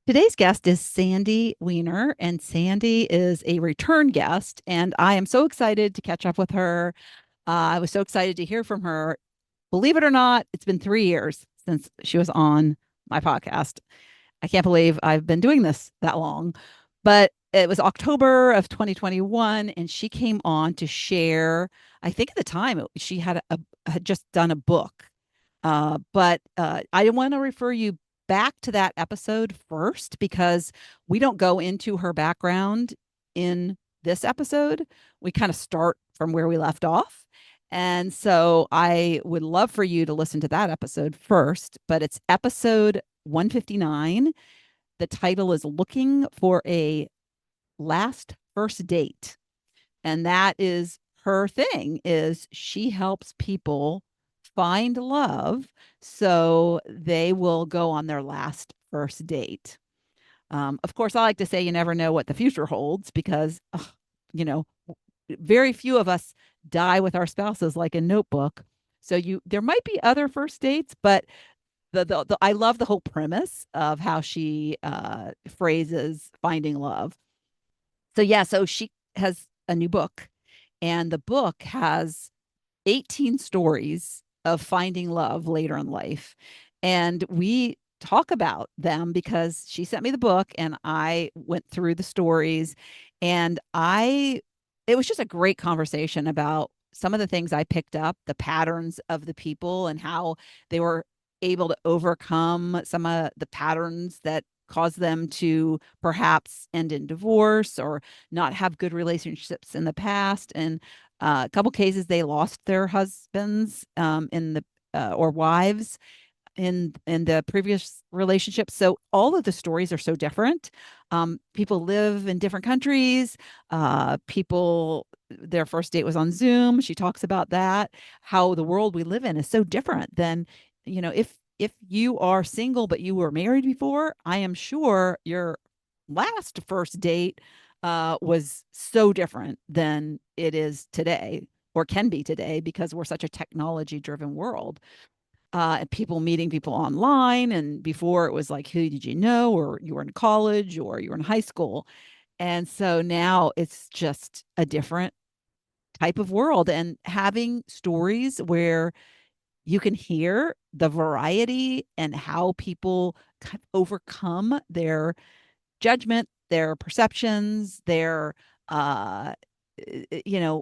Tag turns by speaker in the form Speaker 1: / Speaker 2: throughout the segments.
Speaker 1: Today's guest is Sandy Weiner, and Sandy is a return guest, and I am so excited to catch up with her. I was so excited to hear from her. Believe it or not, it's been 3 years since she was on my podcast. I can't believe I've been doing this that long, but it was October of 2021, and she came on to share. I think at the time she had just done a book, but I want to refer you back to that episode first because we don't go into her background in this episode. We kind of start from where we left off. And so I would love for you to listen to that episode first, but it's episode 159. The title is Looking for a Last First Date. And that is her thing is she helps people find love so they will go on their last first date. Of course, I like to say you never know what the future holds because, you know, very few of us die with our spouses like a notebook. So there might be other first dates, but I love the whole premise of how she phrases finding love. So yeah, so she has a new book, and the book has 18 stories of finding love later in life. And we talk about them because she sent me the book and I went through the stories and it was just a great conversation about some of the things I picked up, the patterns of the people and how they were able to overcome some of the patterns that cause them to perhaps end in divorce or not have good relationships in the past. And a couple cases they lost their husbands in the or wives in the previous relationship. So all of the stories are so different. People live in different countries. People their first date was on Zoom. She talks about that, how the world we live in is so different than, if you are single but you were married before, I am sure your last first date was so different than it is today or can be today because we're such a technology driven world. And people meeting people online. And before it was like, who did you know? Or you were in college or you were in high school. And so now it's just a different type of world. And having stories where you can hear the variety and how people kind of overcome their judgment, their perceptions, their, uh,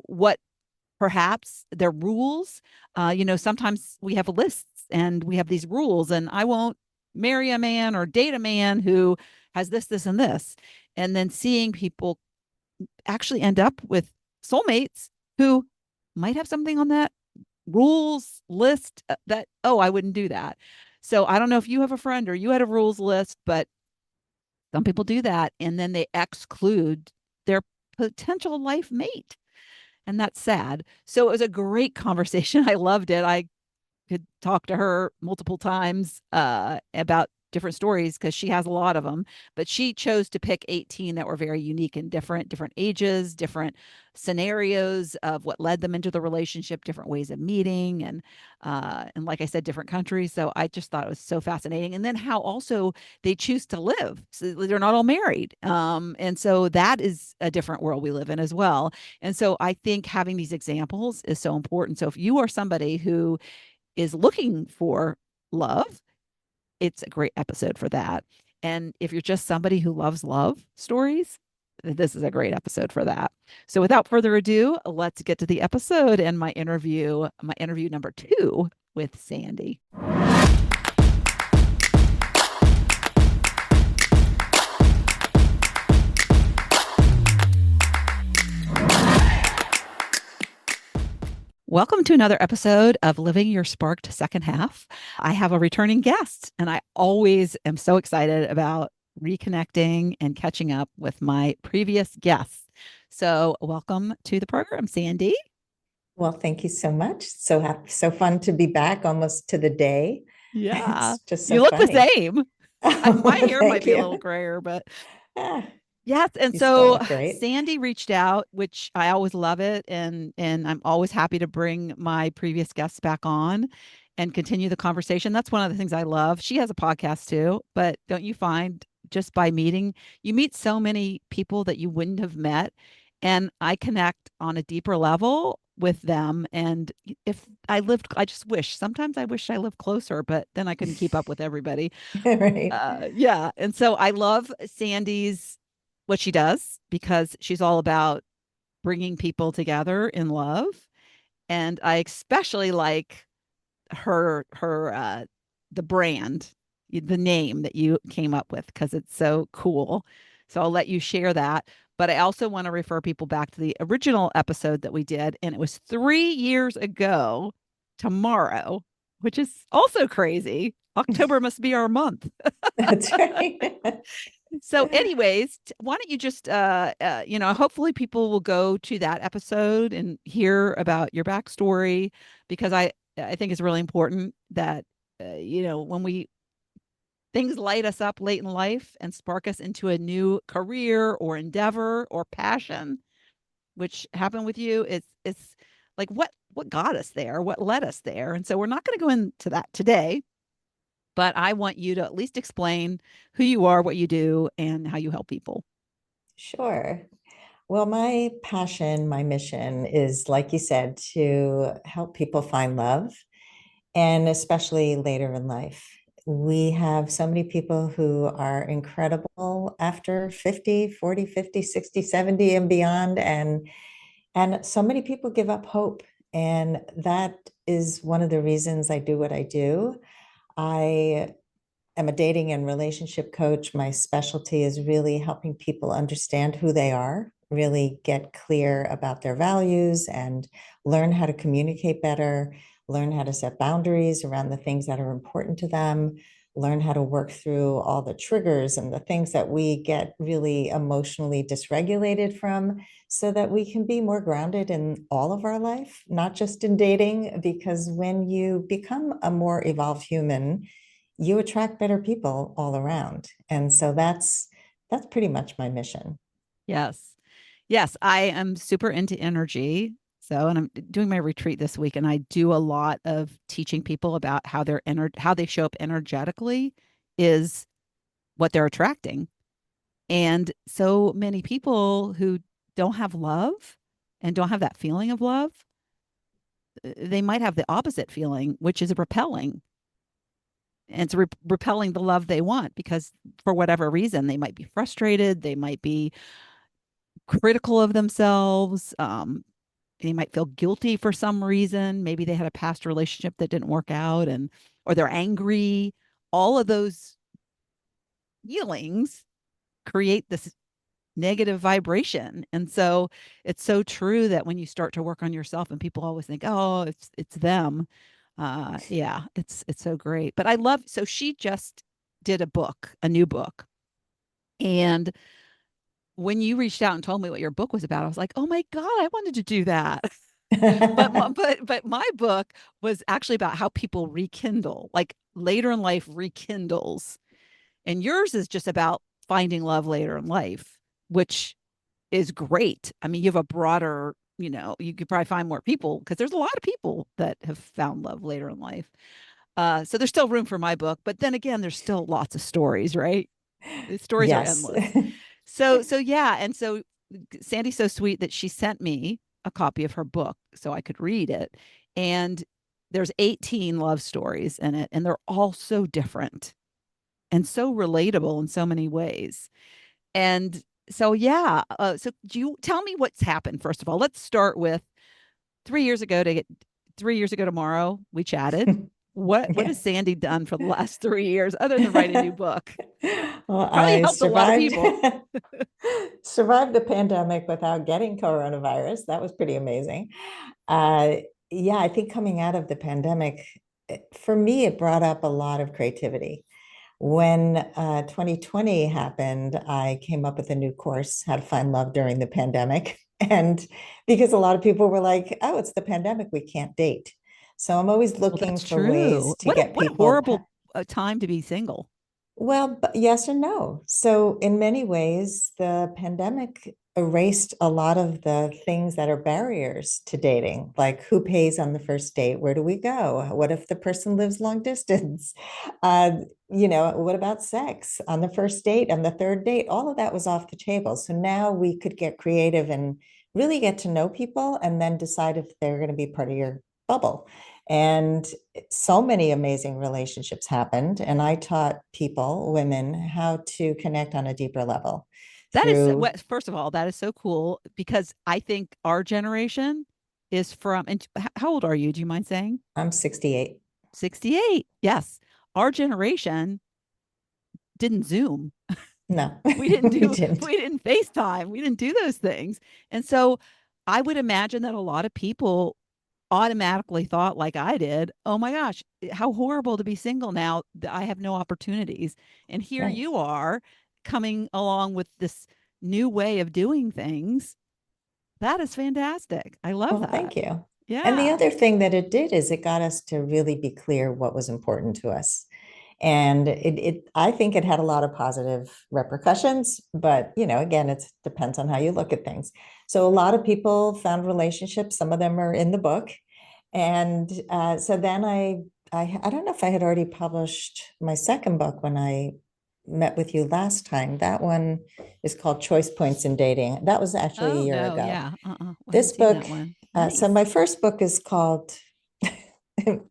Speaker 1: what perhaps their rules. Sometimes we have lists and we have these rules, and I won't marry a man or date a man who has this, this, and this. And then seeing people actually end up with soulmates who might have something on that rules list that, oh, I wouldn't do that. So I don't know if you have a friend or you had a rules list, but some people do that and then they exclude their potential life mate. And that's sad. So it was a great conversation. I loved it. I could talk to her multiple times about different stories because she has a lot of them, but she chose to pick 18 that were very unique and different ages, different scenarios of what led them into the relationship, different ways of meeting, and like I said, different countries. So I just thought it was so fascinating. And then how also they choose to live. So they're not all married. And so that is a different world we live in as well. And so I think having these examples is so important. So if you are somebody who is looking for love, it's a great episode for that. And if you're just somebody who loves love stories, this is a great episode for that. So without further ado, let's get to the episode and my interview number 2 with Sandy. Welcome to another episode of Living Your Sparked Second Half. I have a returning guest, and I always am so excited about reconnecting and catching up with my previous guests. So, welcome to the program, Sandy.
Speaker 2: Well, thank you so much. So happy, so fun to be back almost to the day.
Speaker 1: Yeah,
Speaker 2: It's just so
Speaker 1: you look the
Speaker 2: funny.
Speaker 1: same. My
Speaker 2: Oh,
Speaker 1: hair might
Speaker 2: thank
Speaker 1: be a little
Speaker 2: you.
Speaker 1: grayer, but
Speaker 2: Ah,
Speaker 1: yes. And
Speaker 2: you still
Speaker 1: so
Speaker 2: look great.
Speaker 1: Sandy reached out, which I always love it, and I'm always happy to bring my previous guests back on and continue the conversation. That's one of the things I love. She has a podcast too, but don't you find just by meeting, you meet so many people that you wouldn't have met. And I connect on a deeper level with them. And if I lived, I just wish sometimes I wish I lived closer, but then I couldn't keep up with everybody.
Speaker 2: Right.
Speaker 1: Yeah. And so I love Sandy's what she does because she's all about bringing people together in love. And I especially like her the brand, the name that you came up with because it's so cool. So I'll let you share that. But I also want to refer people back to the original episode that we did, and it was 3 years ago tomorrow, which is also crazy. October must be our month.
Speaker 2: That's right.
Speaker 1: So, anyways, why don't you just, hopefully people will go to that episode and hear about your backstory because I think it's really important that, when we things light us up late in life and spark us into a new career or endeavor or passion, which happened with you, it's like what got us there, what led us there, and so we're not going to go into that today. But I want you to at least explain who you are, what you do, and how you help people.
Speaker 2: Sure. Well, my passion, my mission is, like you said, to help people find love, and especially later in life. We have so many people who are incredible after 50, 40, 50, 60, 70, and beyond. And so many people give up hope. And that is one of the reasons I do what I do. I am a dating and relationship coach. My specialty is really helping people understand who they are, really get clear about their values and learn how to communicate better, learn how to set boundaries around the things that are important to them, learn how to work through all the triggers and the things that we get really emotionally dysregulated from so that we can be more grounded in all of our life, not just in dating, because when you become a more evolved human, you attract better people all around. And so that's pretty much my mission.
Speaker 1: Yes. Yes, I am super into energy. So, and I'm doing my retreat this week, and I do a lot of teaching people about how they show up energetically is what they're attracting. And so many people who don't have love and don't have that feeling of love, they might have the opposite feeling, which is repelling. And it's repelling the love they want because for whatever reason, they might be frustrated, they might be critical of themselves. They might feel guilty for some reason. Maybe they had a past relationship that didn't work out, and or they're angry. All of those feelings create this negative vibration. And so it's so true that when you start to work on yourself, and people always think, oh, it's them. Yeah, it's so great. But I love, so she just did a new book. And when you reached out and told me what your book was about, I was like, oh my God, I wanted to do that. But my book was actually about how people rekindle, like later in life rekindles. And yours is just about finding love later in life, which is great. I mean, you have a broader, you could probably find more people because there's a lot of people that have found love later in life. So there's still room for my book, but then again, there's still lots of stories, right? The stories are
Speaker 2: Yes.
Speaker 1: endless. So yeah, and so Sandy's so sweet that she sent me a copy of her book so I could read it. And there's 18 love stories in it, and they're all so different and so relatable in so many ways. And so yeah, so do you tell me what's happened first of all? Let's start with 3 years ago to get 3 years ago tomorrow, we chatted. What has
Speaker 2: Yes.
Speaker 1: Sandy done for the last 3 years other than write a new book?
Speaker 2: Well,
Speaker 1: Probably
Speaker 2: I
Speaker 1: helped a lot of
Speaker 2: survived
Speaker 1: people.
Speaker 2: survived the pandemic without getting coronavirus. That was pretty amazing. Uh, yeah, I think coming out of the pandemic, for me, it brought up a lot of creativity. When 2020 happened, I came up with a new course, How to Find Love During the Pandemic. And because a lot of people were like, oh, it's the pandemic, we can't date. So I'm always
Speaker 1: Well,
Speaker 2: looking
Speaker 1: that's
Speaker 2: for
Speaker 1: true.
Speaker 2: ways to get
Speaker 1: What a
Speaker 2: people
Speaker 1: horrible time to be single.
Speaker 2: well, yes and no. So in many ways, the pandemic erased a lot of the things that are barriers to dating, like who pays on the first date? Where do we go? What if the person lives long distance? Uh, what about sex on the first date, on the third date? All of that was off the table. So now we could get creative and really get to know people and then decide if they're going to be part of your bubble. And so many amazing relationships happened. And I taught people, women, how to connect on a deeper level
Speaker 1: That is
Speaker 2: through.
Speaker 1: what, first of all, that is so cool because I think our generation is from, and how old are you? Do you mind saying?
Speaker 2: I'm 68.
Speaker 1: 68. Yes. Our generation didn't Zoom.
Speaker 2: No,
Speaker 1: We didn't
Speaker 2: we
Speaker 1: do,
Speaker 2: didn't.
Speaker 1: we didn't FaceTime. We didn't do those things. And so I would imagine that a lot of people automatically thought, like I did, oh my gosh, how horrible to be single now. I have no opportunities. And here
Speaker 2: Right.
Speaker 1: you are coming along with this new way of doing things. That is fantastic. I love
Speaker 2: Well,
Speaker 1: that.
Speaker 2: thank you. And the
Speaker 1: Yeah.
Speaker 2: other thing that it did is it got us to really be clear what was important to us. And I think it had a lot of positive repercussions, but again, it depends on how you look at things. So a lot of people found relationships. Some of them are in the book, and so then I don't know if I had already published my second book when I met with you last time. That one is called Choice Points in Dating. That was actually a
Speaker 1: Oh
Speaker 2: year
Speaker 1: no,
Speaker 2: ago.
Speaker 1: yeah. I
Speaker 2: This
Speaker 1: haven't seen
Speaker 2: book,
Speaker 1: that one.
Speaker 2: so
Speaker 1: Nice.
Speaker 2: my first book is called,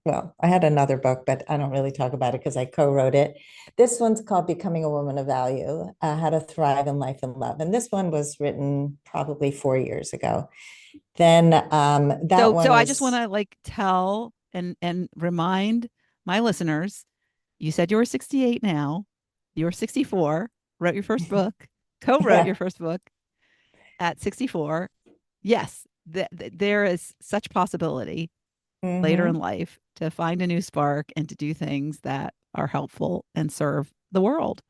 Speaker 2: well, I had another book, but I don't really talk about it because I co-wrote it. This one's called Becoming a Woman of Value, How to Thrive in Life and Love. And this one was written probably 4 years ago. Then that
Speaker 1: So
Speaker 2: one
Speaker 1: I just want
Speaker 2: is,
Speaker 1: to like tell and remind my listeners, you said you were 68 now. You were 64, wrote your first book, co-wrote your
Speaker 2: yeah.
Speaker 1: first book at 64. Yes, there is such possibility later in
Speaker 2: Hmm.
Speaker 1: life to find a new spark and to do things that are helpful and serve the world.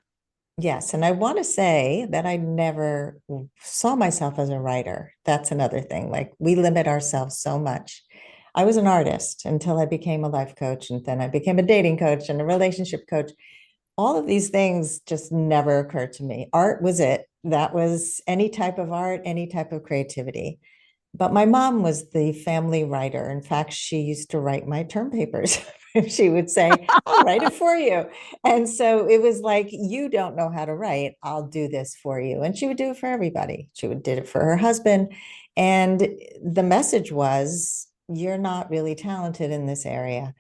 Speaker 2: Yes. And I want to say that I never saw myself as a writer. That's another thing. Like we limit ourselves so much. I was an artist until I became a life coach, and then I became a dating coach and a relationship coach. All of these things just never occurred to me. Art was it. That was any type of art, any type of creativity. But my mom was the family writer. In fact, she used to write my term papers. She would say, I'll write it for you. And so it was like, you don't know how to write. I'll do this for you. And she would do it for everybody. She would did it for her husband. And the message was, you're not really talented in this area.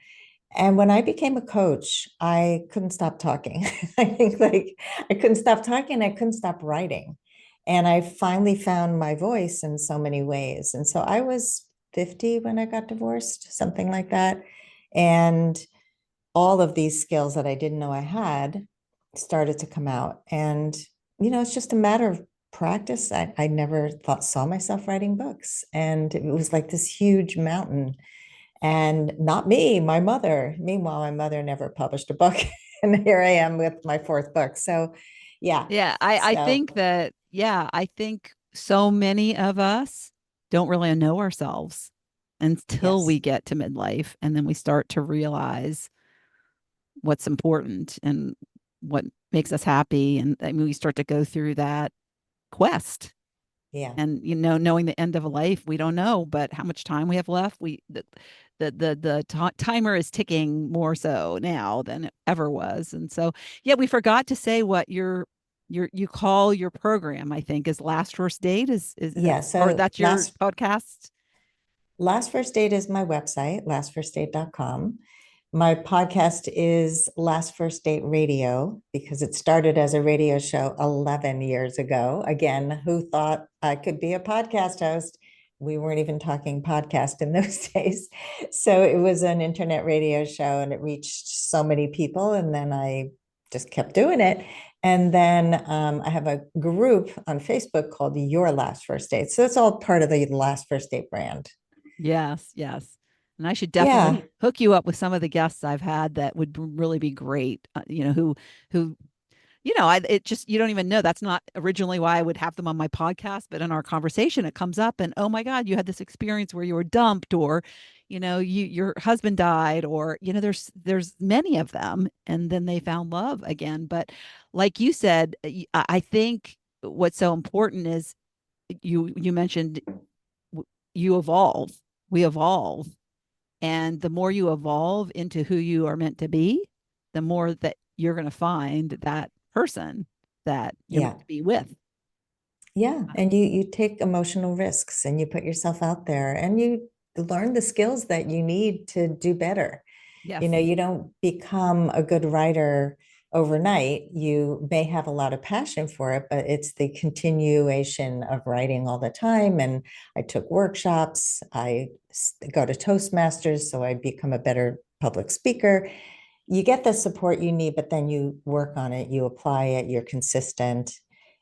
Speaker 2: And when I became a coach, I couldn't stop talking. I think like I couldn't stop talking, I couldn't stop writing. And I finally found my voice in so many ways. And so I was 50 when I got divorced, something like that. And all of these skills that I didn't know I had started to come out. And, it's just a matter of practice. I never saw myself writing books. And it was like this huge mountain, and not me, my mother. Meanwhile, my mother never published a book. And here I am with my fourth book. So, yeah.
Speaker 1: Yeah, I
Speaker 2: So,
Speaker 1: think that, yeah, I think so many of us don't really know ourselves until we
Speaker 2: yes.
Speaker 1: get to midlife. And then we start to realize what's important and what makes us happy. And I mean, we start to go through that quest.
Speaker 2: Yeah.
Speaker 1: And knowing the end of a life, we don't know, but how much time we have left, the timer is ticking more so now than it ever was. And so, yeah, we forgot to say what you call your program. I think is Last First Date is that,
Speaker 2: Yeah.
Speaker 1: or
Speaker 2: So,
Speaker 1: that's your podcast.
Speaker 2: Last First Date is my website, lastfirstdate.com. My podcast is Last First Date Radio because it started as a radio show 11 years ago. Again, who thought I could be a podcast host? We weren't even talking podcast in those days. So it was an internet radio show and it reached so many people. And then I just kept doing it. And then I have a group on Facebook called Your Last First Date. So it's all part of the Last First Date brand.
Speaker 1: Yes, yes. And I should
Speaker 2: Yeah.
Speaker 1: definitely hook you up with some of the guests I've had that would really be great. Who it just, you don't even know. That's not originally why I would have them on my podcast, but in our conversation, it comes up and, oh my God, you had this experience where you were dumped, or, your husband died, or, there's many of them. And then they found love again. But like you said, I think what's so important is you mentioned you evolve, we evolve, and the more you evolve into who you are meant to be, the more that you're going to find that person that you're meant
Speaker 2: Yeah.
Speaker 1: to be with.
Speaker 2: Yeah. And you take emotional risks and you put yourself out there and you learn the skills that you need to do better.
Speaker 1: Yes.
Speaker 2: You know, you don't become a good writer overnight. You may have a lot of passion for it, but it's the continuation of writing all the time. And I took workshops, go to Toastmasters, so I become a better public speaker. You get the support you need, but then you work on it, you apply it, you're consistent.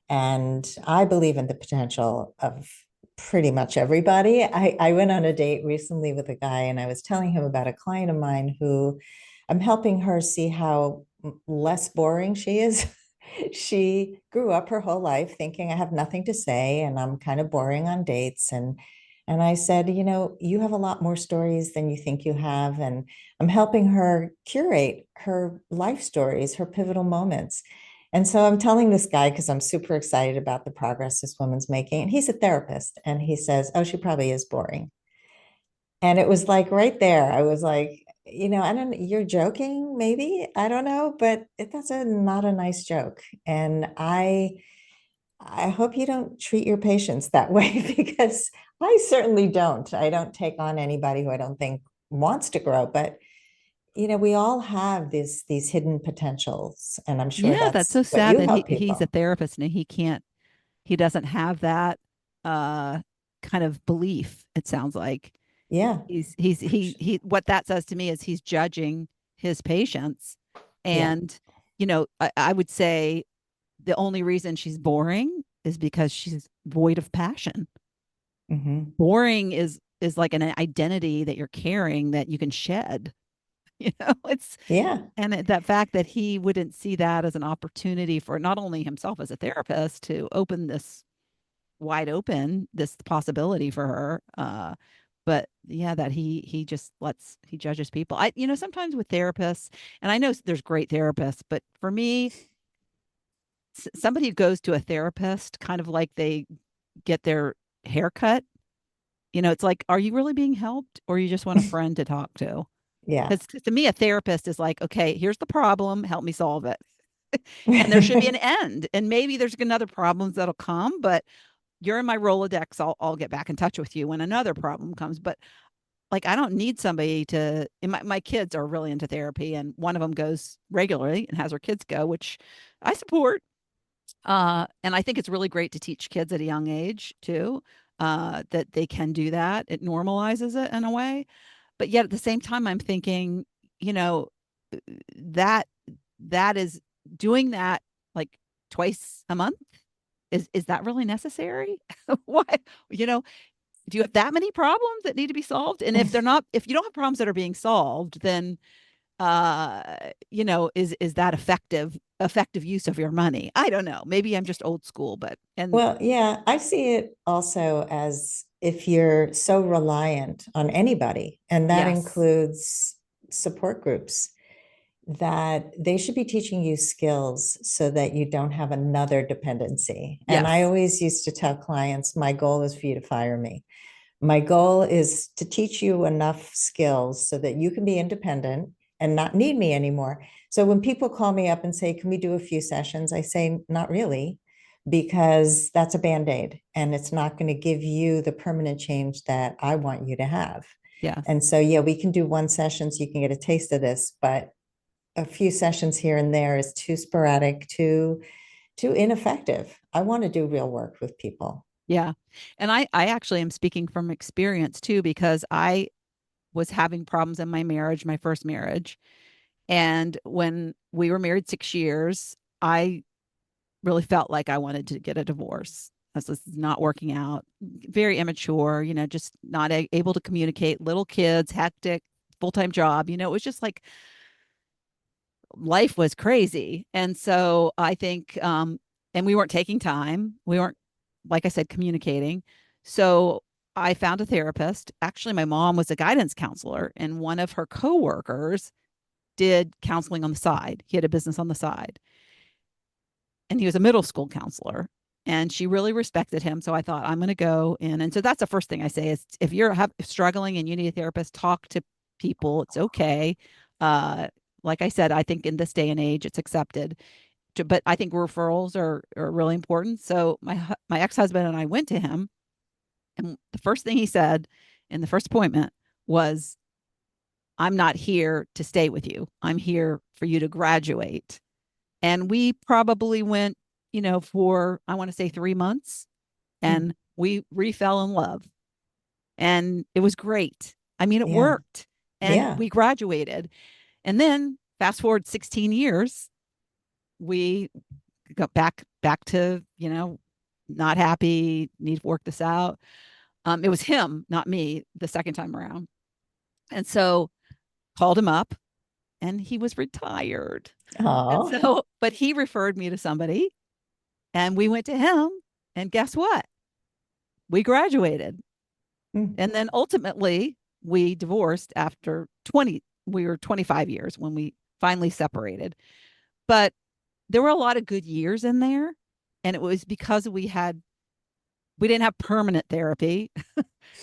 Speaker 2: And I believe in the potential of pretty much everybody. I went on a date recently with a guy and I was telling him about a client of mine who I'm helping her see how less boring she is. She grew up her whole life thinking I have nothing to say and I'm kind of boring on dates. And I said, you know, you have a lot more stories than you think you have. And I'm helping her curate her life stories, her pivotal moments. And so I'm telling this guy because I'm super excited about the progress this woman's making. And he's a therapist. And he says, oh, she probably is boring. And it was like right there, I was like, you know, I don't, you're joking, maybe, I don't know, but that's not a nice joke. And I hope you don't treat your patients that way because I certainly don't. I don't take on anybody who I don't think wants to grow, but you know, we all have these hidden potentials, and I'm sure
Speaker 1: Yeah, that's
Speaker 2: that's
Speaker 1: so
Speaker 2: what
Speaker 1: sad
Speaker 2: you
Speaker 1: that
Speaker 2: help
Speaker 1: he's a
Speaker 2: people.
Speaker 1: therapist and he doesn't have that uh kind of belief, it sounds like.
Speaker 2: Yeah,
Speaker 1: He what that says to me is he's judging his patients.
Speaker 2: yeah,
Speaker 1: And I would say the only reason she's boring is because she's void of passion.
Speaker 2: hmm,
Speaker 1: Boring is like an identity that you're carrying that you can shed. It's
Speaker 2: yeah,
Speaker 1: and that fact that he wouldn't see that as an opportunity for not only himself as a therapist to open this wide open, this possibility for her, but yeah, that he judges people. Sometimes with therapists, and I know there's great therapists, but for me, somebody who goes to a therapist kind of like they get their hair cut. It's like, are you really being helped, or you just want a friend to talk to?
Speaker 2: yeah.
Speaker 1: Because to me, a therapist is like, okay, here's the problem, help me solve it. And there should be an end. And maybe there's another problems that'll come, but you're in my Rolodex. I'll get back in touch with you when another problem comes. But like, I don't need somebody to. And my kids are really into therapy, and one of them goes regularly and has her kids go, which I support. And I think it's really great to teach kids at a young age too, that they can do that. It normalizes it in a way. But yet at the same time, I'm thinking, you know, that that is doing that like twice a month. Is that really necessary? Why, you know, do you have that many problems that need to be solved? And if you don't have problems that are being solved, then is that effective use of your money? I don't know. Maybe I'm just old school, but and
Speaker 2: Well, yeah, I see it also as if you're so reliant on anybody, and that
Speaker 1: yes,
Speaker 2: includes support groups, that they should be teaching you skills so that you don't have another dependency. And I
Speaker 1: yes,
Speaker 2: always used to tell clients, my goal is for you to fire me. My goal is to teach you enough skills so that you can be independent and not need me anymore. So when people call me up and say, can we do a few sessions? I say, not really, because that's a band-aid and it's not going to give you the permanent change that I want you to have.
Speaker 1: yes.
Speaker 2: And so, yeah, we can do one session so you can get a taste of this, but a few sessions here and there is too sporadic, too ineffective. I want to do real work with people.
Speaker 1: Yeah. And I actually am speaking from experience too, because I was having problems in my marriage, my first marriage. And when we were married 6 years, I really felt like I wanted to get a divorce. This is not working out. Very immature, just not able to communicate, little kids, hectic, full-time job. It was just like life was crazy. And so I think, and we weren't taking time. We weren't, like I said, communicating. So I found a therapist. Actually, my mom was a guidance counselor, and one of her coworkers did counseling on the side. He had a business on the side, and he was a middle school counselor. and she really respected him. So I thought I'm going to go in. And so that's the first thing I say is if you're struggling and you need a therapist, talk to people. It's okay. Uh, like I said, I think in this day and age, it's accepted. But I think referrals are really important. So my ex husband and I went to him, and the first thing he said in the first appointment was, "I'm not here to stay with you. I'm here for you to graduate." And we probably went, for I want to say 3 months,
Speaker 2: Mm.
Speaker 1: and we refell in love, and it was great. I mean, it
Speaker 2: Yeah.
Speaker 1: worked, and
Speaker 2: Yeah.
Speaker 1: we graduated. And then fast forward 16 years, we got back to, not happy, need to work this out. It was him, not me, the second time around. And so called him up, and he was retired. And
Speaker 2: Oh.
Speaker 1: so, but he referred me to somebody, and we went to him, and guess what? We graduated.
Speaker 2: Mm.
Speaker 1: And then ultimately we divorced after 20, we were 25 years when we finally separated. But there were a lot of good years in there. And it was because we didn't have permanent therapy.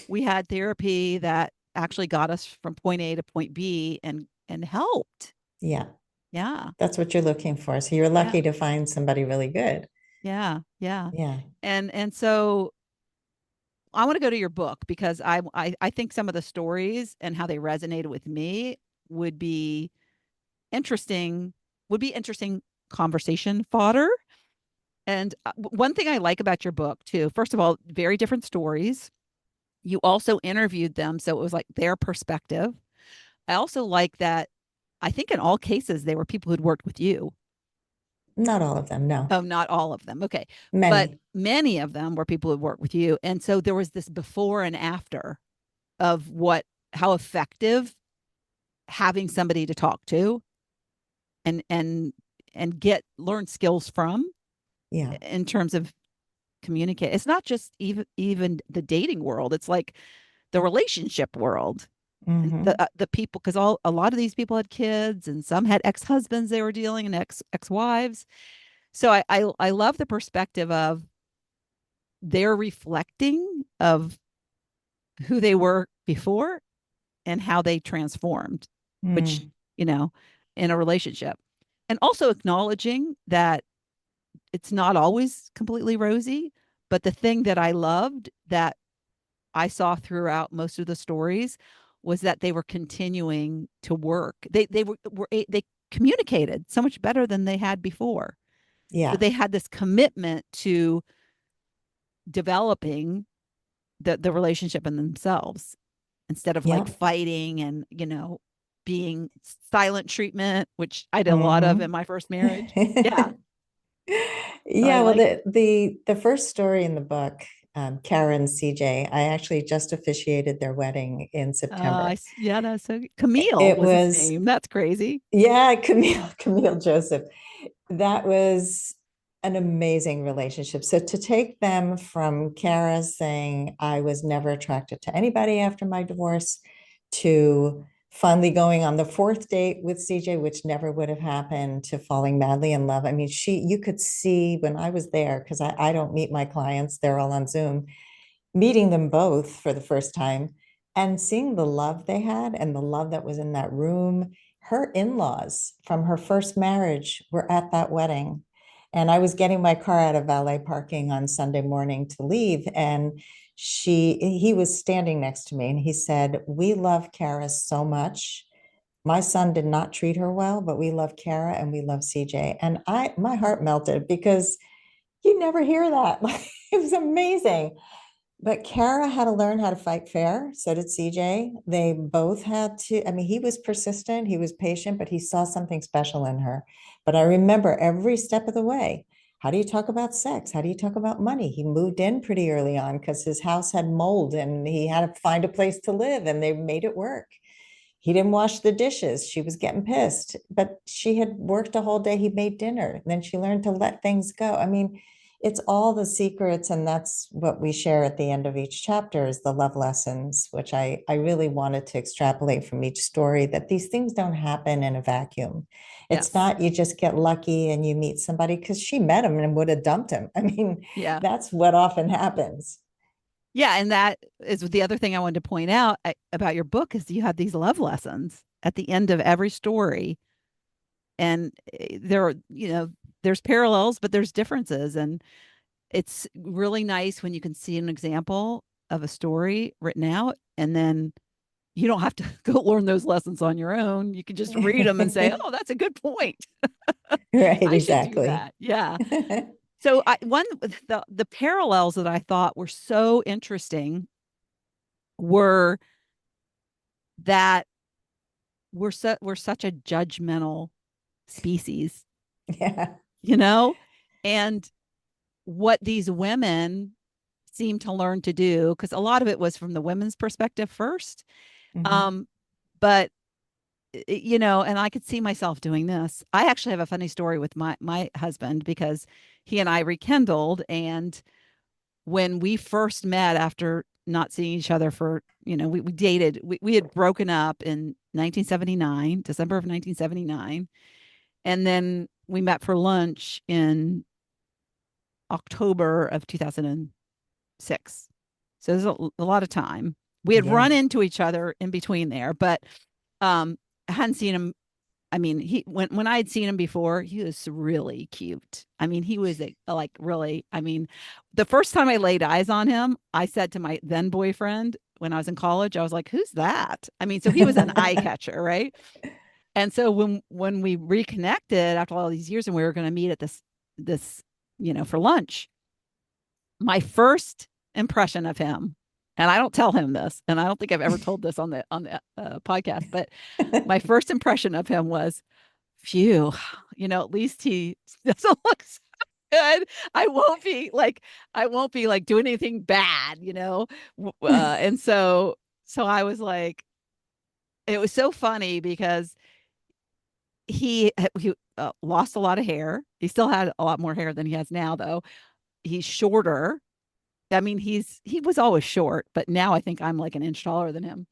Speaker 1: We had therapy that actually got us from point A to point B and helped.
Speaker 2: Yeah.
Speaker 1: Yeah.
Speaker 2: That's what you're looking for. So you're
Speaker 1: Yeah.
Speaker 2: lucky to find somebody really good.
Speaker 1: Yeah. Yeah.
Speaker 2: Yeah.
Speaker 1: And so I want to go to your book because I think some of the stories and how they resonated with me would be interesting, would be interesting conversation fodder. And one thing I like about your book too, first of all, very different stories. You also interviewed them, so it was like their perspective. I also like that. I think in all cases they were people who'd worked with you.
Speaker 2: Not all of them, no.
Speaker 1: Oh, not all of them. Okay. But
Speaker 2: Many.
Speaker 1: many of them were people who'd worked with you. And so there was this before and after of how effective having somebody to talk to and get learn skills from
Speaker 2: Yeah.
Speaker 1: in terms of communicate. It's not just even the dating world. It's like the relationship world. And
Speaker 2: Hmm.
Speaker 1: the people, because a lot of these people had kids, and some had ex-husbands they were dealing, and ex-wives. So I love the perspective of they're reflecting of who they were before and how they transformed, which,
Speaker 2: Mm.
Speaker 1: you know, in a relationship. And also acknowledging that it's not always completely rosy. But the thing that I loved that I saw throughout most of the stories was that they were continuing to work. They communicated so much better than they had before. So
Speaker 2: Yeah.
Speaker 1: they had this commitment to developing the relationship in themselves instead of like
Speaker 2: Yeah.
Speaker 1: fighting and, being silent treatment, which I did a lot of in
Speaker 2: Hmm.
Speaker 1: my first marriage. Yeah. So I
Speaker 2: Yeah, well,
Speaker 1: like,
Speaker 2: the first story in the book, Kara and CJ, I actually just officiated their wedding in September.
Speaker 1: yeah, that's so Camille
Speaker 2: It
Speaker 1: was his
Speaker 2: was,
Speaker 1: name. That's crazy.
Speaker 2: yeah, Camille Joseph. That was an amazing relationship. So to take them from Kara saying I was never attracted to anybody after my divorce to finally going on the fourth date with CJ, which never would have happened, to falling madly in love. I mean, you could see when I was there, because I don't meet my clients, they're all on Zoom, meeting them both for the first time and seeing the love they had and the love that was in that room. Her in-laws from her first marriage were at that wedding. And I was getting my car out of valet parking on Sunday morning to leave. And he was standing next to me and he said, "We love Kara so much. My son did not treat her well, but we love Kara and we love CJ." And my heart melted because you never hear that. It was amazing. But Kara had to learn how to fight fair. So did CJ. They both had to. I mean, he was persistent, he was patient, but he saw something special in her. But I remember every step of the way. How do you talk about sex? How do you talk about money? He moved in pretty early on because his house had mold and he had to find a place to live and they made it work. He didn't wash the dishes. She was getting pissed, but she had worked a whole day. He made dinner. And then she learned to let things go. I mean, it's all the secrets, and that's what we share at the end of each chapter is the love lessons, which I really wanted to extrapolate from each story, that these things don't happen in a vacuum. It's
Speaker 1: Yes.
Speaker 2: not you just get lucky and you meet somebody, because she met him and would have dumped him. I mean,
Speaker 1: Yeah.
Speaker 2: that's what often happens.
Speaker 1: Yeah, and that is the other thing I wanted to point out about your book is you have these love lessons at the end of every story, and there are, there's parallels, but there's differences, and it's really nice when you can see an example of a story written out, and then you don't have to go learn those lessons on your own. You can just read them and say, "Oh, that's a good point.
Speaker 2: Right,
Speaker 1: I should do
Speaker 2: exactly.
Speaker 1: that." Yeah. So I one the parallels that I thought were so interesting were that we're such a judgmental species,
Speaker 2: Yeah.
Speaker 1: you know? And what these women seem to learn to do, because a lot of it was from the women's perspective first.
Speaker 2: Hmm.
Speaker 1: Um, but and I could see myself doing this. I actually have a funny story with my husband because he and I rekindled, and when we first met after not seeing each other for, we dated, we had broken up in 1979, December of 1979. And then we met for lunch in October of 2006. So there's a lot of time. We had
Speaker 2: Yeah.
Speaker 1: run into each other in between there, but I hadn't seen him. I mean, he when I had seen him before, he was really cute. I mean, he was like really. I mean, the first time I laid eyes on him, I said to my then boyfriend when I was in college, I was like, "Who's that?" I mean, so he was an eye catcher, right? And so when we reconnected after all these years, and we were going to meet at this for lunch, my first impression of him, and I don't tell him this, and I don't think I've ever told this on the podcast, but my first impression of him was, phew, at least he doesn't look so good. I won't be like doing anything bad. And so I was like, it was so funny because he lost a lot of hair. He still had a lot more hair than he has now, though. He's shorter. I mean, he was always short, but now I think I'm like an inch taller than him.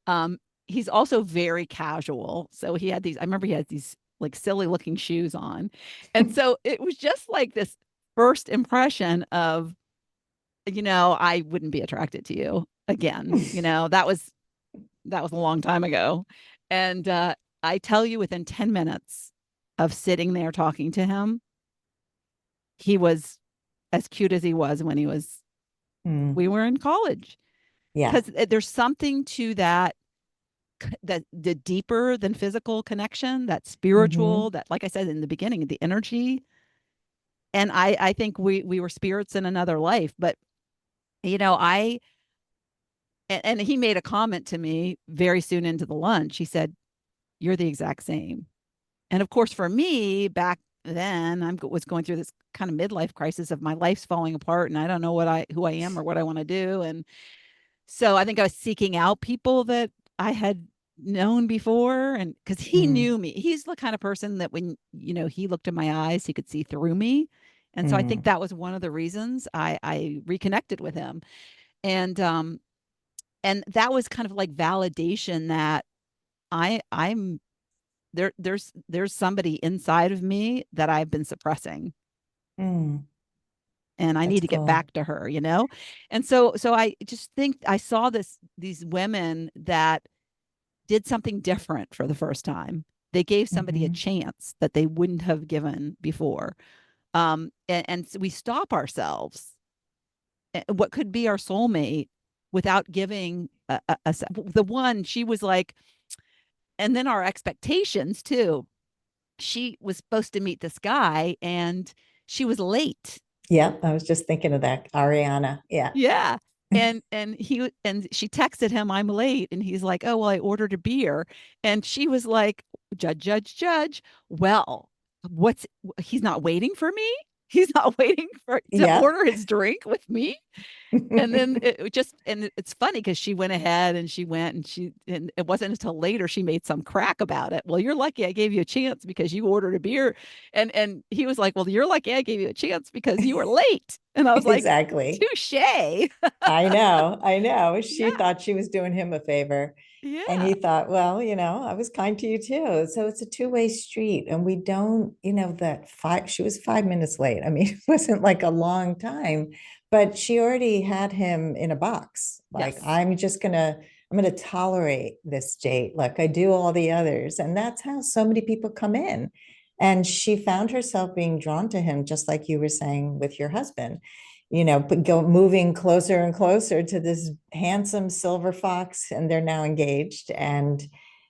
Speaker 1: Um, he's also very casual. So he had these, I remember he had these like silly looking shoes on. And so it was just like this first impression of, I wouldn't be attracted to you again. That was a long time ago. And I tell you, within 10 minutes of sitting there talking to him, he was as cute as he was when we
Speaker 2: Mm.
Speaker 1: were in college.
Speaker 2: Yeah.
Speaker 1: Because there's something to that the deeper than physical connection, that spiritual,
Speaker 2: Hmm.
Speaker 1: that, like I said in the beginning, the energy. And I think we were spirits in another life. But I and he made a comment to me very soon into the lunch. He said, "You're the exact same." And of course, for me back then, was going through this kind of midlife crisis of my life's falling apart, and I don't know who I am or what I want to do. And so I think I was seeking out people that I had known before, and because he
Speaker 2: Mm.
Speaker 1: knew me. He's the kind of person that when, he looked in my eyes, he could see through me. And so I think
Speaker 2: Mm.
Speaker 1: that was one of the reasons I reconnected with him. And and that was kind of like validation that I'm there's somebody inside of me that I've been suppressing,
Speaker 2: Mm.
Speaker 1: and I
Speaker 2: That's
Speaker 1: need to get
Speaker 2: cool.
Speaker 1: back to her. And so I just think I saw these women that did something different for the first time. They gave somebody a
Speaker 2: Hmm.
Speaker 1: chance that they wouldn't have given before. And so we stop ourselves, what could be our soulmate, without giving the one. She was like, and then our expectations too. She was supposed to meet this guy, and she was late.
Speaker 2: Yeah, I was just thinking of that. Ariana. Yeah.
Speaker 1: Yeah. And she texted him, "I'm late." And he's like, "Oh, well, I ordered a beer." And she was like, "Judge, judge, judge. Well, what's he's not waiting for me?" he's not waiting for to
Speaker 2: Yep.
Speaker 1: order his drink with me. And then it's funny because she went ahead and she went and it wasn't until later she made some crack about it. Well, you're lucky I gave you a chance because you ordered a beer. And he was like, well, you're lucky I gave you a chance because you were late. And I was like,
Speaker 2: Exactly.
Speaker 1: touche.
Speaker 2: I know. I know. She
Speaker 1: Yeah.
Speaker 2: thought she was doing him a favor. And
Speaker 1: Yeah.
Speaker 2: he thought, well, I was kind to you too. So it's a two-way street. And we don't, she was 5 minutes late. I mean, it wasn't like a long time, but she already had him in a box. Like,
Speaker 1: Yes.
Speaker 2: I'm gonna tolerate this date like I do all the others. And that's how so many people come in. And she found herself being drawn to him, just like you were saying with your husband, but go moving closer and closer to this handsome silver fox, and they're now engaged, and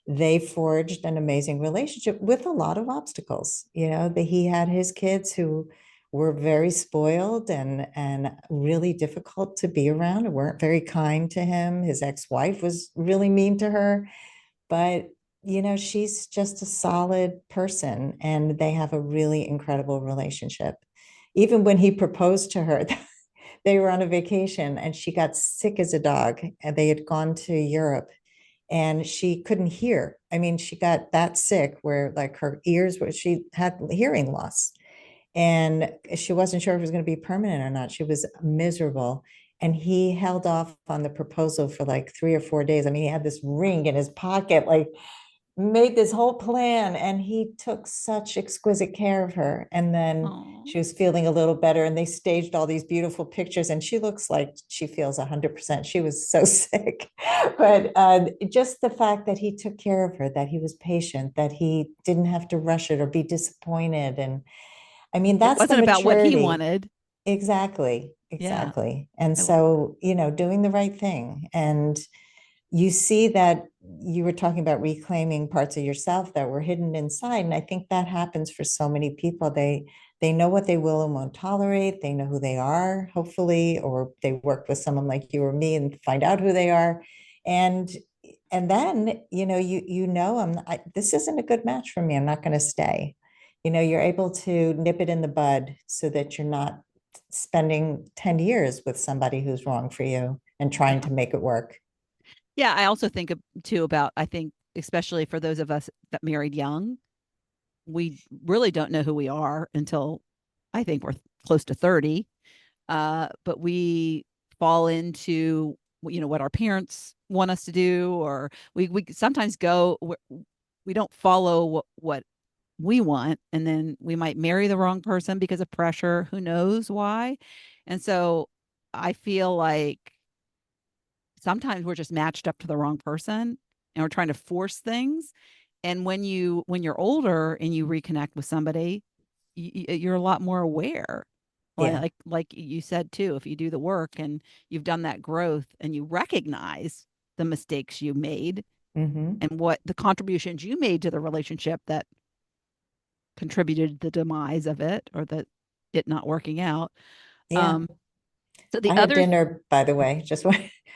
Speaker 2: they forged an amazing relationship with a lot of obstacles. That he had his kids who were very spoiled and really difficult to be around and weren't very kind to him. His ex-wife was really mean to her, but she's just a solid person, and they have a really incredible relationship. Even when he proposed to her, they were on a vacation and she got sick as a dog, and they had gone to Europe, and she couldn't hear. I mean, she got that sick where like her ears were, she had hearing loss, and she wasn't sure if it was going to be permanent or not. She was miserable. And he held off on the proposal for like 3 or 4 days. I mean, he had this ring in his pocket, like made this whole plan, and he took such exquisite care of her. And then
Speaker 1: Oh,
Speaker 2: she was feeling a little better, and they staged all these beautiful pictures, and she looks like she feels 100%. She was so sick. But just the fact that he took care of her, that he was patient, that he didn't have to rush it or be disappointed. And I mean,
Speaker 1: it
Speaker 2: that's the
Speaker 1: wasn't about what he
Speaker 2: maturity.
Speaker 1: wanted.
Speaker 2: Exactly,
Speaker 1: Yeah.
Speaker 2: exactly. And
Speaker 1: It-
Speaker 2: so, doing the right thing. And you see that you were talking about reclaiming parts of yourself that were hidden inside. And I think that happens for so many people. They know what they will and won't tolerate. They know who they are, hopefully, or they work with someone like you or me and find out who they are. And and then, this isn't a good match for me. I'm not going to stay. You're able to nip it in the bud so that you're not spending 10 years with somebody who's wrong for you and trying
Speaker 1: yeah.
Speaker 2: to make it work.
Speaker 1: Yeah. I also think too about, I think, especially for those of us that married young, we really don't know who we are until I think we're close to 30. But we fall into, what our parents want us to do, or we sometimes we don't follow what we want. And then we might marry the wrong person because of pressure. Who knows why? And so I feel like sometimes we're just matched up to the wrong person and we're trying to force things. And when you're older and you reconnect with somebody, you're a lot more aware.
Speaker 2: Yeah.
Speaker 1: Like you said too, if you do the work and you've done that growth and you recognize the mistakes you made
Speaker 2: Hmm.
Speaker 1: and what the contributions you made to the relationship that contributed to the demise of it or that it not working out.
Speaker 2: Yeah.
Speaker 1: Um, so the
Speaker 2: I had
Speaker 1: other,
Speaker 2: dinner, by the way, just
Speaker 1: you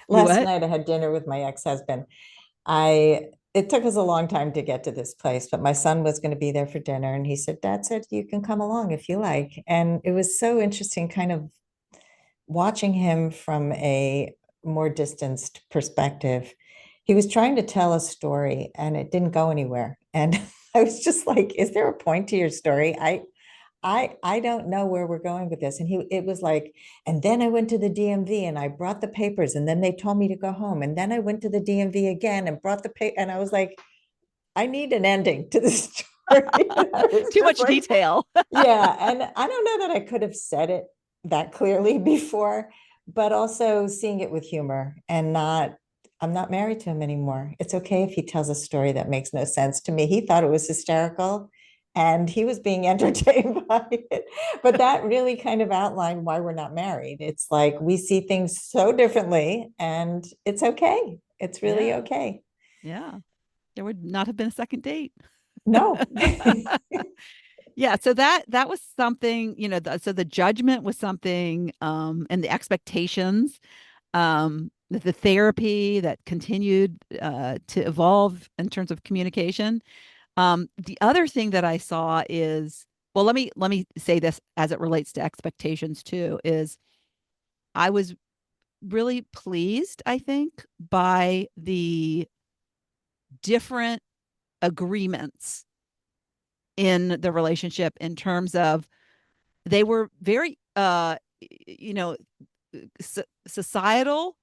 Speaker 2: last
Speaker 1: what?
Speaker 2: night I had dinner with my ex-husband. It took us a long time to get to this place, but my son was going to be there for dinner, and he said, Dad said you can come along if you like. And it was so interesting kind of watching him from a more distanced perspective. He was trying to tell a story and it didn't go anywhere. And I was just like, is there a point to your story? I don't know where we're going with this. And it was like, and then I went to the DMV and I brought the papers, and then they told me to go home. And then I went to the DMV again and brought the paper. And I was like, I need an ending to this story. It's
Speaker 1: Too
Speaker 2: just
Speaker 1: much
Speaker 2: like,
Speaker 1: detail.
Speaker 2: yeah. And I don't know that I could have said it that clearly before, but also seeing it with humor and I'm not married to him anymore. It's okay if he tells a story that makes no sense to me. He thought it was hysterical and he was being entertained by it. But that really kind of outlined why we're not married. It's like we see things so differently, and it's okay. It's really
Speaker 1: Yeah.
Speaker 2: okay.
Speaker 1: Yeah. There would not have been a second date.
Speaker 2: No.
Speaker 1: Yeah, so that was something, so the judgment was something, and the expectations, the therapy that continued to evolve in terms of communication. The other thing that I saw is Well, let me say this as it relates to expectations too, is I was really pleased, I think, by the different agreements in the relationship in terms of they were very you know societal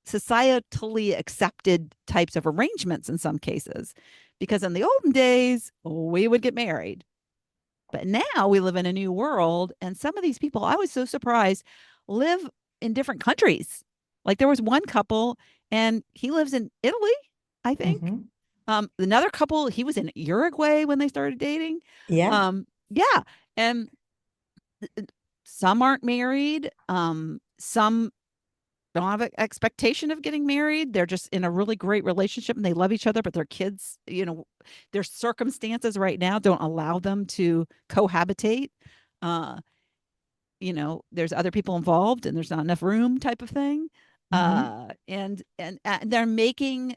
Speaker 1: societally accepted types of arrangements in some cases, because in the olden days we would get married, but now we live in a new world, and some of these people, I was so surprised, live in different countries. Like there was one couple and he lives in Italy, I think.
Speaker 2: Hmm.
Speaker 1: Another couple, he was in Uruguay when they started dating.
Speaker 2: Yeah.
Speaker 1: Yeah. And some aren't married. Some don't have an expectation of getting married. They're just in a really great relationship and they love each other, but their kids, their circumstances right now don't allow them to cohabitate. Uh, there's other people involved and there's not enough room type of thing.
Speaker 2: Hmm.
Speaker 1: And they're making,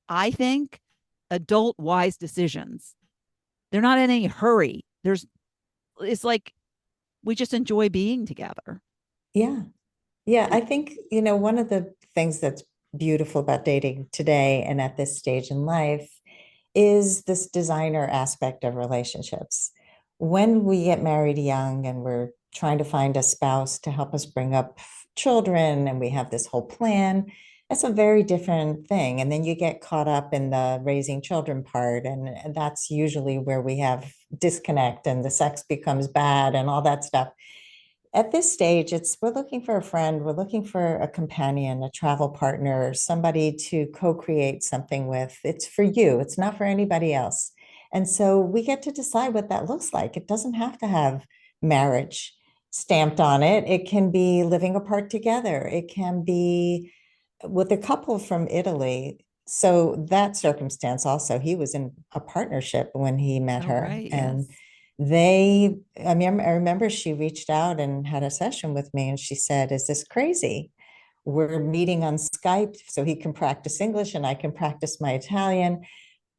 Speaker 1: I think, adult wise decisions. They're not in any hurry. It's like we just enjoy being together.
Speaker 2: Yeah. Yeah, I think, one of the things that's beautiful about dating today and at this stage in life is this designer aspect of relationships. When we get married young and we're trying to find a spouse to help us bring up children and we have this whole plan, that's a very different thing. And then you get caught up in the raising children part, and that's usually where we have disconnect and the sex becomes bad and all that stuff. At this stage, it's we're looking for a friend, we're looking for a companion, a travel partner, somebody to co-create something with. It's for you, it's not for anybody else. And so we get to decide what that looks like. It doesn't have to have marriage stamped on it. It can be living apart together. It can be with a couple from Italy. So that circumstance also, he was in a partnership when he met
Speaker 1: Oh,
Speaker 2: her.
Speaker 1: right.
Speaker 2: And
Speaker 1: Yes.
Speaker 2: I remember she reached out and had a session with me and she said, "Is this crazy? We're meeting on Skype so he can practice English and I can practice my Italian."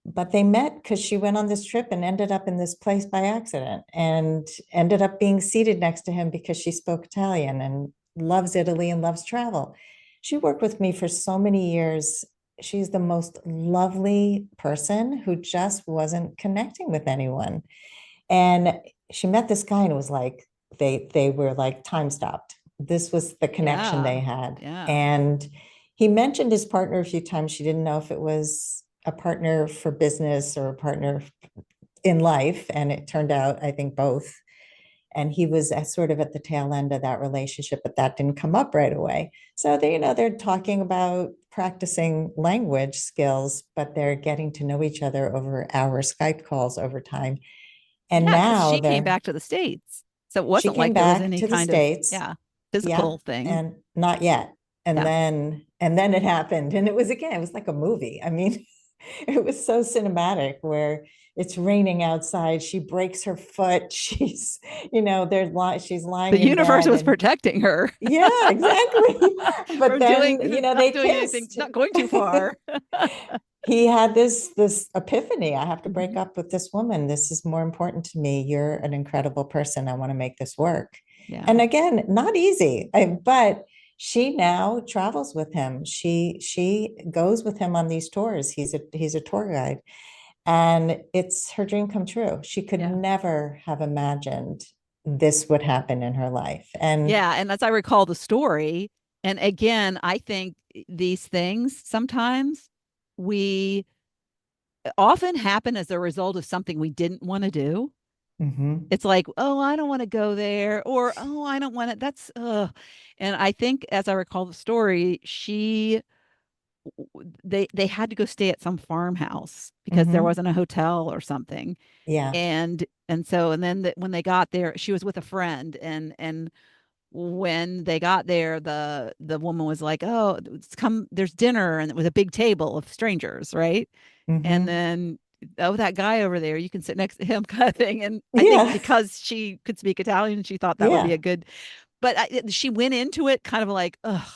Speaker 2: But they met because she went on this trip and ended up in this place by accident and ended up being seated next to him because she spoke Italian and loves Italy and loves travel. She worked with me for so many years. She's the most lovely person who just wasn't connecting with anyone. And she met this guy and it was like they were like time stopped. This was the connection
Speaker 1: Yeah.
Speaker 2: they had.
Speaker 1: Yeah.
Speaker 2: And he mentioned his partner a few times. She didn't know if it was a partner for business or a partner in life. And it turned out, I think, both. And he was sort of at the tail end of that relationship, but that didn't come up right away. So they're talking about practicing language skills, but they're getting to know each other over our Skype calls over time. And
Speaker 1: Yeah. Because
Speaker 2: now
Speaker 1: she came
Speaker 2: they're
Speaker 1: back to the States. So it
Speaker 2: she
Speaker 1: wasn't
Speaker 2: came
Speaker 1: like there was
Speaker 2: back
Speaker 1: any
Speaker 2: to the
Speaker 1: kind of,
Speaker 2: States.
Speaker 1: yeah,
Speaker 2: Yeah,
Speaker 1: physical thing.
Speaker 2: and not yet. And
Speaker 1: Yeah.
Speaker 2: then it happened. And it was like a movie. I mean, it was so cinematic where it's raining outside. She breaks her foot. She's
Speaker 1: The
Speaker 2: lying in
Speaker 1: universe
Speaker 2: bed
Speaker 1: was
Speaker 2: and
Speaker 1: protecting her
Speaker 2: yeah, exactly. But
Speaker 1: from doing,
Speaker 2: then,
Speaker 1: not
Speaker 2: they
Speaker 1: doing anything,
Speaker 2: kissed.
Speaker 1: not going too far.
Speaker 2: He had this epiphany. I have to break
Speaker 1: Mhm.
Speaker 2: up with this woman. This is more important to me. You're an incredible person. I want to make this work. And
Speaker 1: Yeah.
Speaker 2: again, not easy. But she now travels with him. She goes with him on these tours. He's a tour guide. And it's her dream come true. She could
Speaker 1: Yeah.
Speaker 2: never have imagined this would happen in her life. And
Speaker 1: Yeah. And as I recall the story, and again, I think these things sometimes we often happen as a result of something we didn't want to do.
Speaker 2: mhm,
Speaker 1: It's like, oh, I don't want to go there, or oh, I don't want to. That's And I think, as I recall the story, they had to go stay at some farmhouse because there
Speaker 2: mhm,
Speaker 1: wasn't a hotel or something.
Speaker 2: yeah,
Speaker 1: And then when they got there, she was with a friend, and when they got there, the woman was like, "Oh, it's come, there's dinner," and it was a big table of strangers, right? And
Speaker 2: mhm,
Speaker 1: then, "Oh, that guy over there, you can sit next to him," kind of thing. And I think
Speaker 2: yeah,
Speaker 1: because she could speak Italian, she thought that would be
Speaker 2: yeah.
Speaker 1: a good. But she went into it kind of like, "Ugh,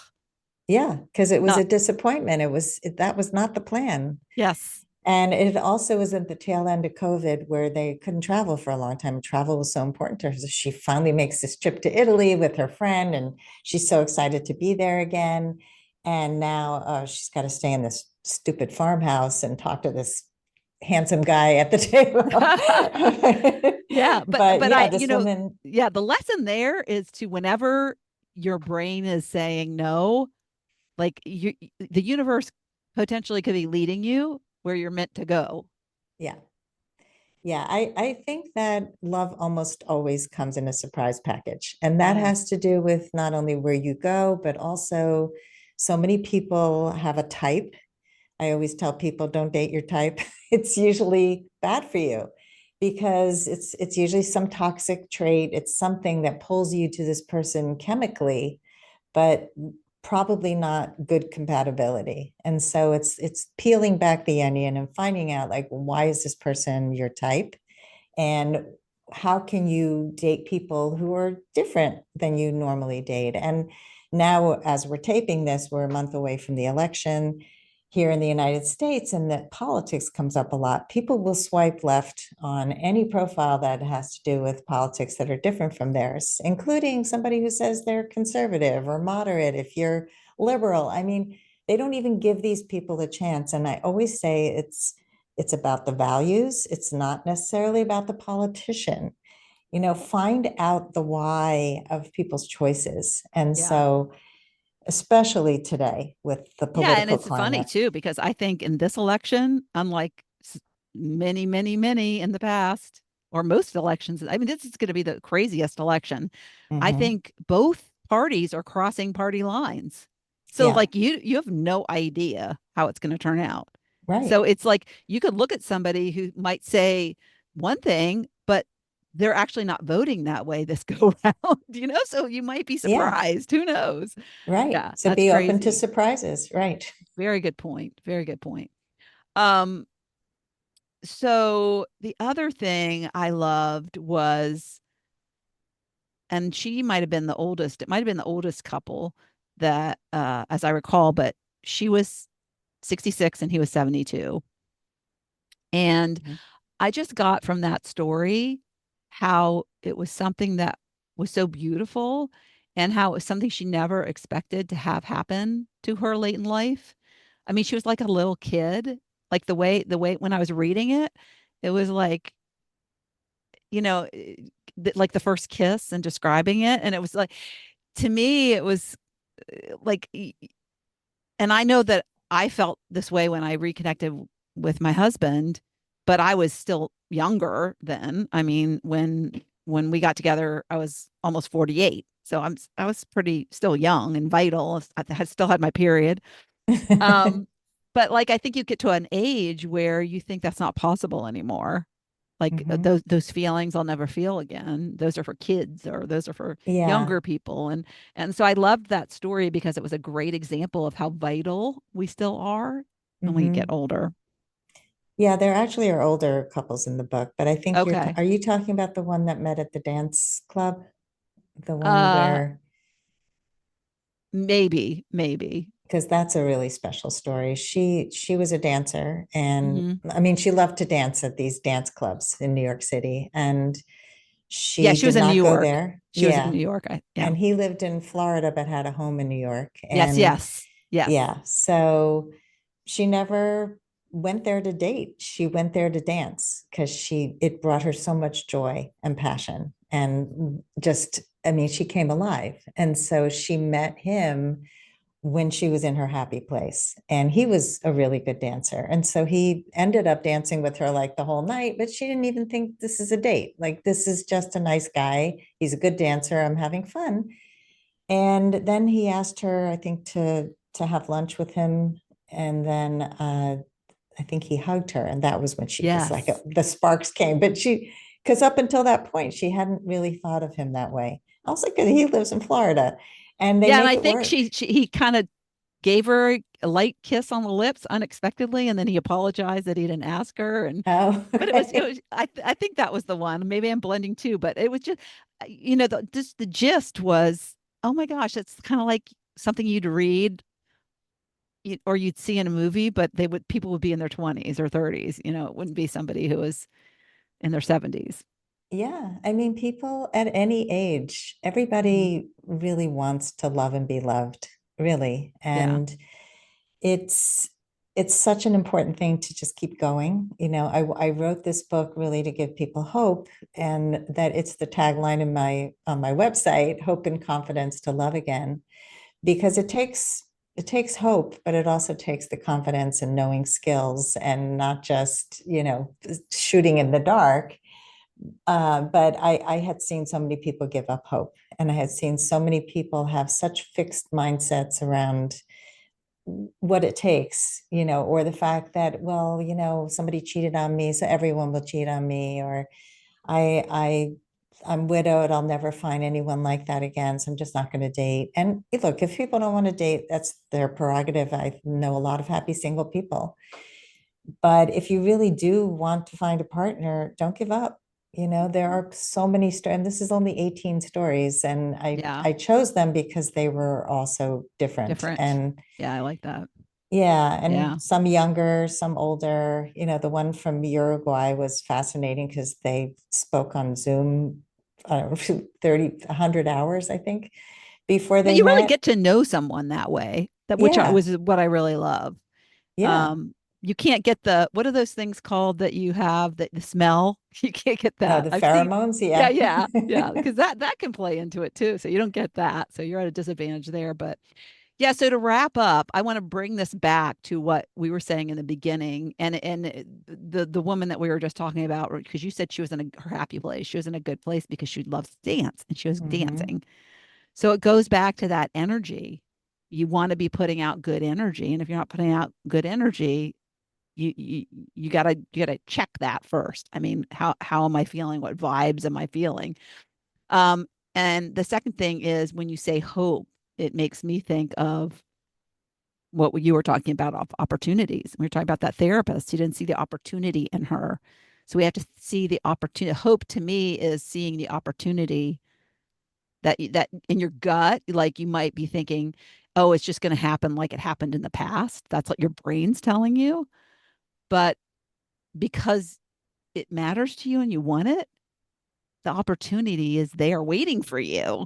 Speaker 2: Yeah, because it was
Speaker 1: not
Speaker 2: a disappointment. That was not the plan.
Speaker 1: yes."
Speaker 2: And it also was at the tail end of COVID where they couldn't travel for a long time. Travel was so important to her. So she finally makes this trip to Italy with her friend, and she's so excited to be there again. And now she's got to stay in this stupid farmhouse and talk to this handsome guy at the table.
Speaker 1: Yeah,
Speaker 2: But
Speaker 1: but
Speaker 2: yeah, this woman,
Speaker 1: yeah, the lesson there is to whenever your brain is saying no, like the universe potentially could be leading you where you're meant to go.
Speaker 2: yeah, yeah, I think that love almost always comes in a surprise package. And that
Speaker 1: Yeah.
Speaker 2: has to do with not only where you go, but also so many people have a type. I always tell people don't date your type. It's usually bad for you because it's usually some toxic trait. It's something that pulls you to this person chemically, but probably not good compatibility. And so it's peeling back the onion and finding out like why is this person your type? And how can you date people who are different than you normally date? And now, as we're taping this, we're a month away from the election here in the United States, and that politics comes up a lot. People will swipe left on any profile that has to do with politics that are different from theirs, including somebody who says they're conservative or moderate. If you're liberal, I mean, they don't even give these people a chance. And I always say it's about the values. It's not necessarily about the politician. Find out the why of people's choices. And
Speaker 1: Yeah.
Speaker 2: so, especially today with the
Speaker 1: Yeah, and
Speaker 2: political
Speaker 1: it's funny
Speaker 2: climate.
Speaker 1: too because I think in this election, unlike many, many, many in the past, or most elections, I mean, this is going to be the craziest election. I
Speaker 2: Hmm.
Speaker 1: think both parties are crossing party lines. So
Speaker 2: Yeah,
Speaker 1: like you have no idea how it's going to turn out.
Speaker 2: right.
Speaker 1: So it's like you could look at somebody who might say one thing, but they're actually not voting that way this go round, So you might be
Speaker 2: Yeah,
Speaker 1: surprised. Who knows?
Speaker 2: right.
Speaker 1: Yeah,
Speaker 2: So
Speaker 1: that's
Speaker 2: be open to
Speaker 1: crazy.
Speaker 2: surprises. Right.
Speaker 1: Very good point. Very good point. Um, so the other thing I loved was, and she might have been the oldest, it might have been the oldest couple that, as I recall, but she was 66 and he was 72. And
Speaker 2: Mhm.
Speaker 1: I just got from that story how it was something that was so beautiful and how it was something she never expected to have happen to her late in life. I mean, she was like a little kid. Like the way when I was reading it, it was like, like the first kiss and describing it. And it was like, to me, it was like, and I know that I felt this way when I reconnected with my husband, but I was still younger then. I mean, when we got together, I was almost 48. So I was pretty still young and vital. I had still had my period. Um, but like I think you get to an age where you think that's not possible anymore. Like
Speaker 2: Hmm.
Speaker 1: those feelings I'll never feel again. Those are for kids or those are for
Speaker 2: Yeah.
Speaker 1: younger people. And so I loved that story because it was a great example of how vital we still are when we get
Speaker 2: Hmm.
Speaker 1: older.
Speaker 2: Yeah, there actually are older couples in the book, but I think
Speaker 1: Okay.
Speaker 2: are you talking about the one that met at the dance club? The one
Speaker 1: Uh
Speaker 2: where,
Speaker 1: maybe.
Speaker 2: because that's a really special story. She was a dancer, and
Speaker 1: Hmm.
Speaker 2: I mean she loved to dance at these dance clubs in New York City, and
Speaker 1: Yeah,
Speaker 2: she
Speaker 1: she
Speaker 2: did
Speaker 1: was in New
Speaker 2: not go
Speaker 1: York.
Speaker 2: there.
Speaker 1: She was in
Speaker 2: Yeah.
Speaker 1: New York. Yeah.
Speaker 2: And he lived in Florida but had a home in New York.
Speaker 1: Yes,
Speaker 2: And
Speaker 1: yes. Yes.
Speaker 2: yeah, so she never went there to date. She went there to dance because it brought her so much joy and passion. And just, I mean, she came alive. And so she met him when she was in her happy place. And he was a really good dancer. And so he ended up dancing with her like the whole night, but she didn't even think this is a date. Like, this is just a nice guy. He's a good dancer. I'm having fun. And then he asked her, I think, to have lunch with him. And then I think he hugged her. And that was when she was like,
Speaker 1: Yes.
Speaker 2: the sparks came. But because up until that point, she hadn't really thought of him that way. I was like, he lives in Florida and they
Speaker 1: Yeah, and
Speaker 2: make
Speaker 1: I
Speaker 2: it
Speaker 1: think
Speaker 2: work.
Speaker 1: he kind of gave her a light kiss on the lips unexpectedly, and then he apologized that he didn't ask her. And
Speaker 2: Oh,
Speaker 1: but it
Speaker 2: okay.
Speaker 1: was I think that was the one. Maybe I'm blending too, but it was just just the gist was, oh my gosh, it's kind of like something you'd read or you'd see in a movie, but people would be in their 20s or 30s. It wouldn't be somebody who was in their 70s.
Speaker 2: Yeah, I mean, people at any age,
Speaker 1: Mhm.
Speaker 2: everybody really wants to love and be loved, really.
Speaker 1: Yeah.
Speaker 2: And it's it's such an important thing to just keep going. I wrote this book really to give people hope, and that it's the tagline in my on my website, hope and confidence to love again, because it takes hope, but it also takes the confidence and knowing skills and not just, shooting in the dark. But I had seen so many people give up hope, and I had seen so many people have such fixed mindsets around what it takes, or the fact that, well, somebody cheated on me, so everyone will cheat on me, or I, I, I'm widowed, I'll never find anyone like that again, so I'm just not going to date. And look, if people don't want to date, that's their prerogative. I know a lot of happy single people. But if you really do want to find a partner, don't give up. There are so many stories, and this is only 18 stories, and I
Speaker 1: Yeah.
Speaker 2: I chose them because they were also different.
Speaker 1: Different.
Speaker 2: And
Speaker 1: Yeah, I like that.
Speaker 2: yeah,
Speaker 1: Yeah.
Speaker 2: and some younger, some older. The one from Uruguay was fascinating because they spoke on Zoom, 30, 100 hours, I think, before
Speaker 1: But
Speaker 2: they
Speaker 1: you really
Speaker 2: met.
Speaker 1: get to know someone that way, which
Speaker 2: Yeah,
Speaker 1: was what I really love.
Speaker 2: yeah.
Speaker 1: Um, you can't get what are those things called that you have that the smell? You can't get
Speaker 2: Oh,
Speaker 1: that.
Speaker 2: the
Speaker 1: I've seen,
Speaker 2: pheromones,
Speaker 1: yeah,
Speaker 2: yeah.
Speaker 1: yeah, yeah, because that can play into it too. So you don't get that. So you're at a disadvantage there. But yeah, so to wrap up, I want to bring this back to what we were saying in the beginning, and the woman that we were just talking about, because you said she was in her happy place. She was in a good place because she loves to dance and she was
Speaker 2: Hmm.
Speaker 1: dancing. So it goes back to that energy. You want to be putting out good energy, and if you're not putting out good energy, you you you gotta check that first. I mean, how am I feeling? What vibes am I feeling? Um, and the second thing is when you say hope, it makes me think of what you were talking about of opportunities. We were talking about that therapist. He didn't see the opportunity in her. So we have to see the opportunity. Hope to me is seeing the opportunity that in your gut, like you might be thinking, oh, it's just going to happen like it happened in the past. That's what your brain's telling you. But because it matters to you and you want it, the opportunity is there waiting for you.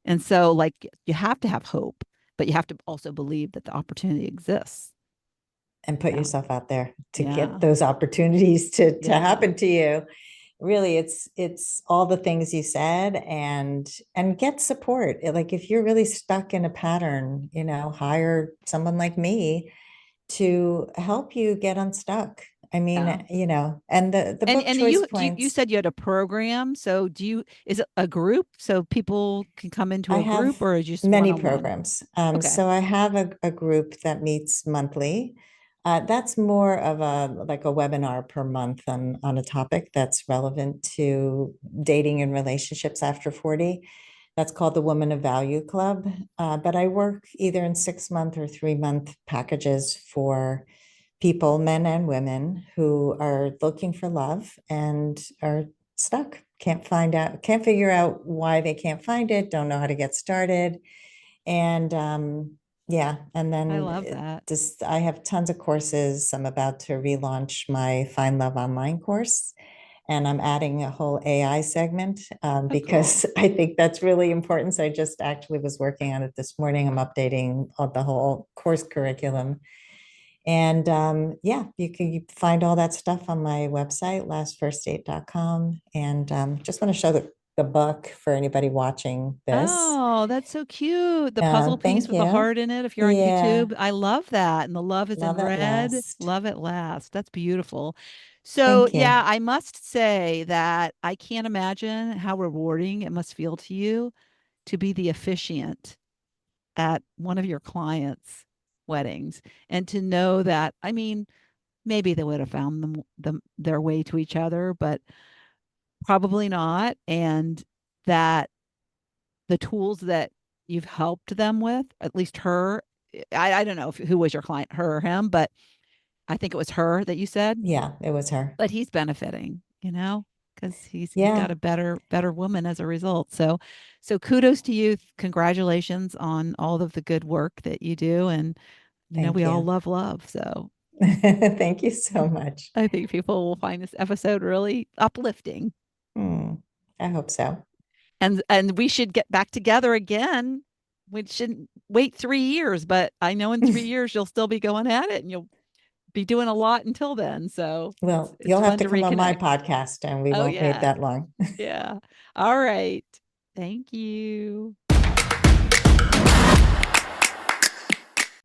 Speaker 1: And so, like, you have to have hope, but you have to also believe that the opportunity exists.
Speaker 2: And put
Speaker 1: Yeah.
Speaker 2: yourself out there to get
Speaker 1: Yeah.
Speaker 2: those opportunities to
Speaker 1: Yeah.
Speaker 2: happen to you. Really, it's all the things you said, and get support. Like, if you're really stuck in a pattern, hire someone like me to help you get unstuck. I
Speaker 1: Yeah.
Speaker 2: mean, and the book
Speaker 1: And
Speaker 2: choice
Speaker 1: you
Speaker 2: points.
Speaker 1: said you had a program. So is it a group so people can come into
Speaker 2: I
Speaker 1: a group,
Speaker 2: have
Speaker 1: or is it just one
Speaker 2: many
Speaker 1: on one?
Speaker 2: programs.
Speaker 1: Okay.
Speaker 2: So I have a group that meets monthly. That's more of like a webinar per month on a topic that's relevant to dating and relationships after 40. That's called the Woman of Value Club. But I work either in 6 month or 3 month packages for people, men and women, who are looking for love and are stuck, can't figure out why they can't find it, don't know how to get started. And yeah, and
Speaker 1: I
Speaker 2: then
Speaker 1: love that.
Speaker 2: just I have tons of courses. I'm about to relaunch my Find Love online course, and I'm adding a whole AI segment,
Speaker 1: Oh, cool.
Speaker 2: because I think that's really important. So I just actually was working on it this morning. I'm updating the whole course curriculum. And yeah, you can find all that stuff on my website, lastfirstdate.com. And just want to show the book for anybody watching this.
Speaker 1: Oh, that's so cute. The puzzle piece
Speaker 2: Thank
Speaker 1: with the
Speaker 2: you.
Speaker 1: heart in it. If you're on
Speaker 2: Yeah,
Speaker 1: YouTube, I love that. And the love is in
Speaker 2: love at
Speaker 1: red.
Speaker 2: last.
Speaker 1: Love at last. That's beautiful. So,
Speaker 2: Thank
Speaker 1: yeah,
Speaker 2: you.
Speaker 1: I must say that I can't imagine how rewarding it must feel to you to be the officiant at one of your clients' weddings and to know that, I mean, maybe they would have found their way to each other, but probably not. And that the tools that you've helped them with, at least her, I don't know who was your client, her or him, but I think it was her that you said,
Speaker 2: Yeah, it was her.
Speaker 1: but he's benefiting, because he's got
Speaker 2: Yeah.
Speaker 1: a better woman as a result. So kudos to you. Congratulations on all of the good work that you do. And
Speaker 2: Thank
Speaker 1: we all
Speaker 2: you.
Speaker 1: love love. So
Speaker 2: Thank you so much.
Speaker 1: I think people will find this episode really uplifting.
Speaker 2: Hmm. I hope so.
Speaker 1: And we should get back together again. We shouldn't wait 3 years, but I know in 3 years you'll still be going at it and you'll be doing a lot until then. So
Speaker 2: Well,
Speaker 1: it's
Speaker 2: you'll have
Speaker 1: fun
Speaker 2: to
Speaker 1: to
Speaker 2: come on my
Speaker 1: reconnect.
Speaker 2: podcast and we
Speaker 1: Oh
Speaker 2: won't wait
Speaker 1: yeah.
Speaker 2: that long.
Speaker 1: Yeah. All right. Thank you.